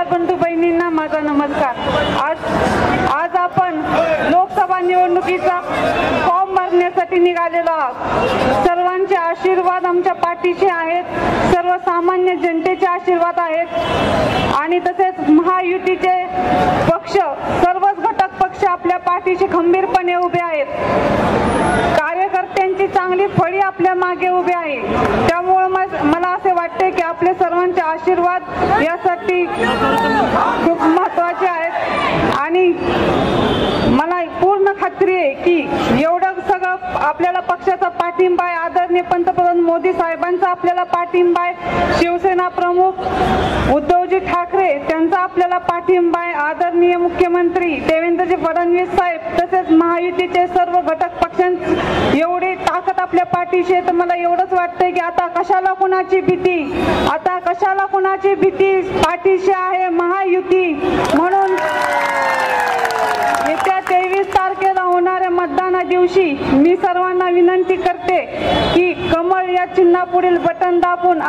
मतदार बंधू बहिणींना माझा नमस्कार। आज आपण लोकसभा निवडणुकीचा फॉर्म भरण्यासाठी निघालेलो आहोत। सर्वांचे आशीर्वाद आमच्या पाठीशी आहेत, सर्वसामान्य जनतेचे आशीर्वाद आहेत आणि तसेच महायुतीचे पक्ष, सर्वच घटक पक्ष आपल्या पाठीशी खंबीरपणे उभे आहेत। कार्यकर्त्यांची चांगली फळी आपल्या मागे उभी आहे। त्यामुळे मला असे वाटते की आपले सर्वांचे आशीर्वाद यासाठी खूप महत्त्वाचे आहेत आणि मला पूर्ण खात्री आहे की एवढं सगळं आपल्याला पक्षाचा पाठिंबा आहे, आदरणीय पंतप्रधान मोदी साहेबांचा आपल्याला पाठिंबा आहे, शिवसेना प्रमुख उद्धवजी ठाकरे त्यांचा आपल्याला पाठिंबा आहे, आदरणीय मुख्यमंत्री देवेंद्रजी फडणवीस साहेब तसेच महायुतीचे सर्व घटक पक्षांची एवढी ताकद आपल्या पाठीशी आहे। तर मला एवढंच वाटतंय की आता कशाला कुणाची भीती, पाठीशी आहे महायुती। म्हणून येत्या 23 तारखेला होणाऱ्या मतदाना दिवशी मी सर्वांना विनंती करते की कमळ या चिन्हापुढील बटन दाबून